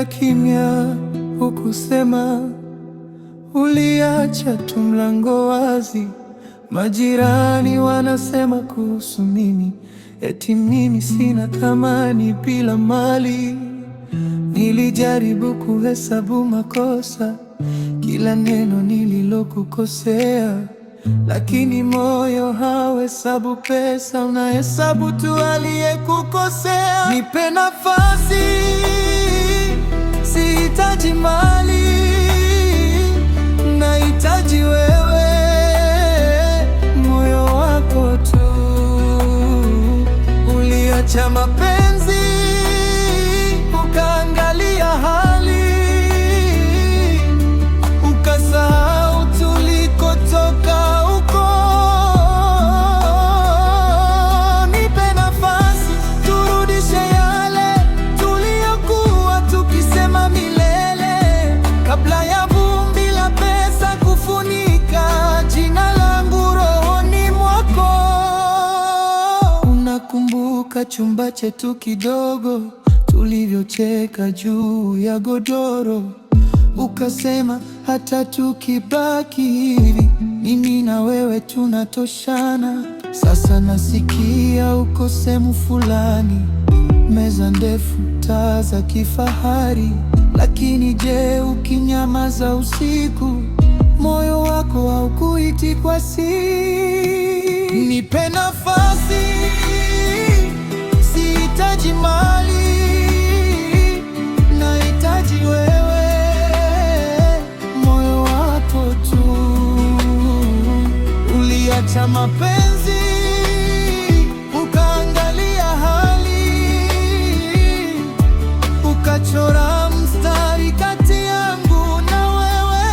Ulikaa kimya, hukusema, uliacha tu mlango wazi. Majirani wanasema kuhusu mimi, eti mimi sina thamani bila mali. Nilijaribu kuhesabu makosa, kila neno nililokukosea, lakini moyo hauhesabu pesa, unahesabu tu aliyekukosea. Nipe nafasi, sihitaji mali, nahitaji wewe, moyo wako tu. Uliacha mapenzi, ukaangalia hali, ukasahau tulikotoka huko. Nipe nafasi, turudishe yale tuliyokuwa tukisema milele, kabla ya vumbi la pesa kufunika jina langu rohoni mwako. Unakumbuka chumba chetu kidogo, tulivyocheka juu ya godoro? Ukasema hata tukibaki hivi, mimi na wewe tunatoshana. Sasa nasikia uko sehemu fulani, meza ndefu, taa za kifahari. Lakini je, ukinyamaza usiku, moyo wako haukuiti kwa siri? Nipe nafasi, sihitaji mali, nahitaji wewe, moyo wako tu. Uliacha mapenzi, ukaangalia hali, ukachora mstari kati yangu na wewe.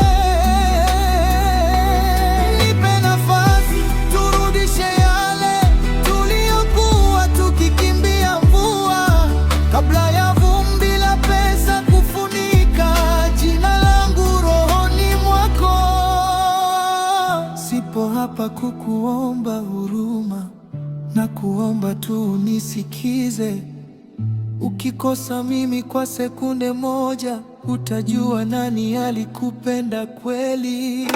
Nipe nafasi, turudishe yale tuliyokuwa tukikimbia mvua, kabla ya vumbi la pesa kufunika jina langu rohoni mwako. Sipo hapa kukuomba huruma, na kuomba tu unisikize. Ukikosa mimi kwa sekunde moja, utajua nani alikupenda kweli.